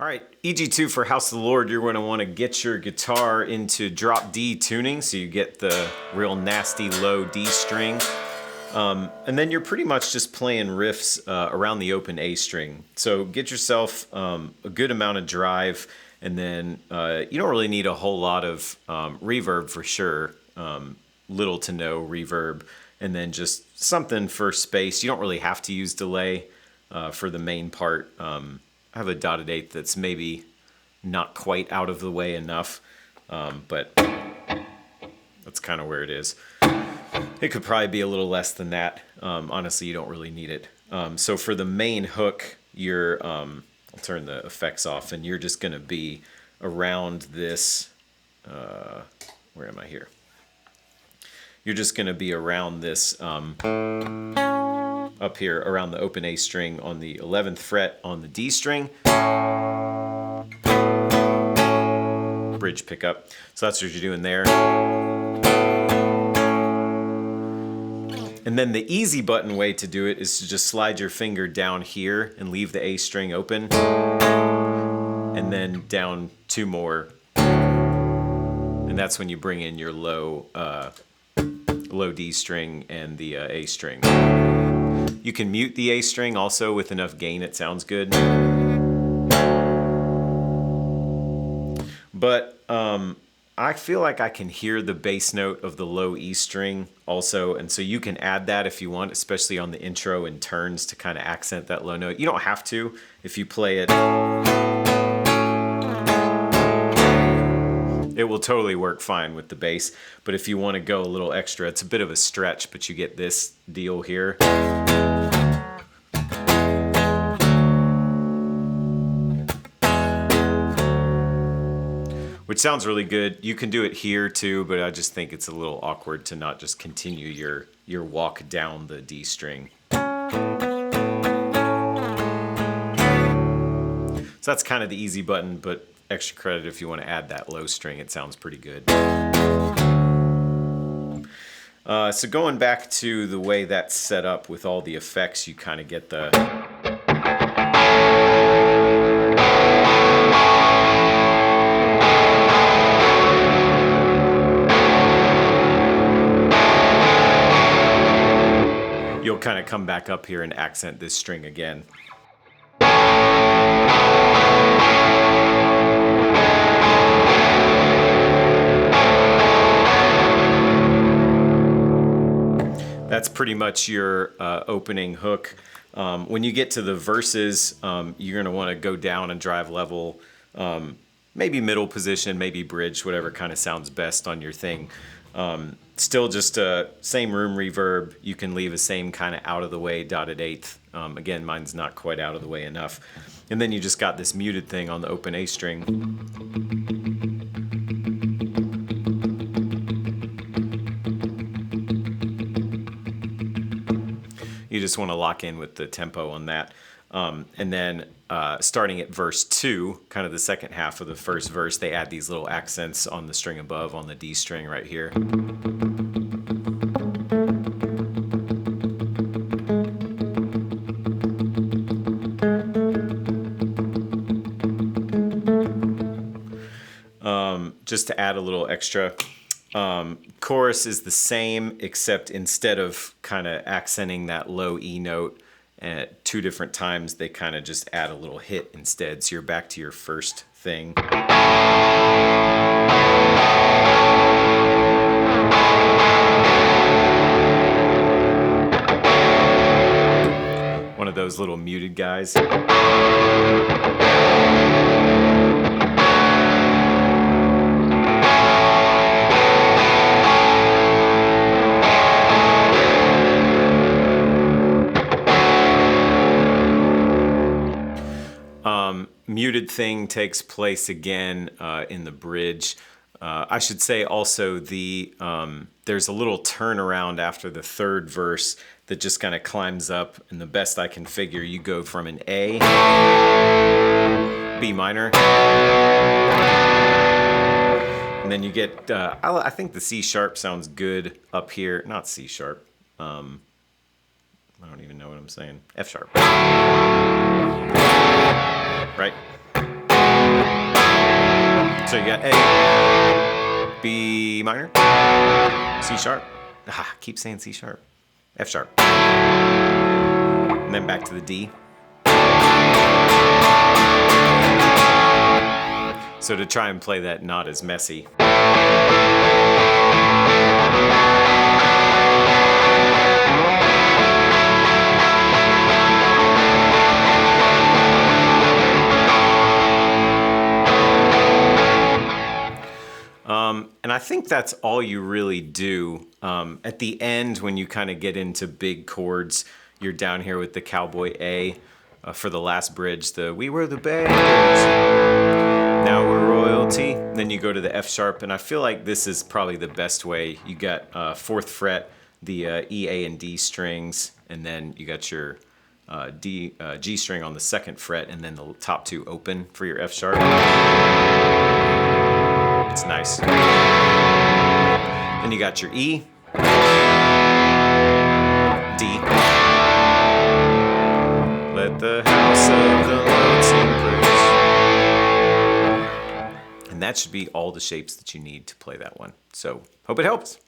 All right, EG2 for House of the Lord, you're going to want to get your guitar into drop D tuning so you get the real nasty low D string. And then you're pretty much just playing riffs around the open A string. So get yourself a good amount of drive, and then you don't really need a whole lot of reverb for sure. Little to no reverb, and then just something for space. You don't really have to use delay for the main part. I have a dotted eighth that's maybe not quite out of the way enough, but that's kind of where it is. It could probably be a little less than that. Honestly, you don't really need it. So for the main hook, you're, I'll turn the effects off, and you're just going to be around this, where am I here? You're just going to be around this, up here around the open A string on the 11th fret on the D string. Bridge pickup. So that's what you're doing there. And then the easy button way to do it is to just slide your finger down here and leave the A string open. And then down two more. And that's when you bring in your low D string and the A string. You can mute the A string also with enough gain, it sounds good. But I feel like I can hear the bass note of the low E string also, and so you can add that if you want, especially on the intro and turns to kind of accent that low note. You don't have to if you play it. It will totally work fine with the bass, but if you want to go a little extra, it's a bit of a stretch, but you get this deal here. Which sounds really good. You can do it here too, but I just think it's a little awkward to not just continue your walk down the D string. So that's kind of the easy button, but extra credit if you want to add that low string. It sounds pretty good. So going back to the way that's set up with all the effects, you kind of get the... You'll kind of come back up here and accent this string again. That's pretty much your opening hook. When you get to the verses, you're going to want to go down and drive level, maybe middle position, maybe bridge, whatever kind of sounds best on your thing. Still just same room reverb. You can leave a same kind of out of the way dotted eighth. Again, mine's not quite out of the way enough. And then you just got this muted thing on the open A string. You just want to lock in with the tempo on that. And then starting at verse 2, kind of the second half of the first verse, they add these little accents on the string above on the D string right here. Just to add a little extra. Chorus is the same, except instead of kind of accenting that low E note at two different times, they kind of just add a little hit instead. So you're back to your first thing. One of those little muted guys. Muted thing takes place again in the bridge. I should say also there's a little turnaround after the third verse that just kind of climbs up, and the best I can figure, you go from an A, B minor, and then you get, I think the C sharp sounds good up here, not C sharp, I don't even know what I'm saying, F sharp. Right? So you got A, B minor, C sharp. Ah, keep saying C sharp. F sharp. And then back to the D. So to try and play that not as messy. And I think that's all you really do. At the end, when you kind of get into big chords, you're down here with the cowboy A for the last bridge, the we were the beggars, now we're royalty. Then you go to the F sharp, and I feel like this is probably the best way. You got 4th fret, the E, A, and D strings, and then you got your G string on the 2nd fret, and then the top 2 open for your F sharp. It's nice. Then you got your E, D. Let the house of the Lord sing praise. And that should be all the shapes that you need to play that one. So, hope it helps.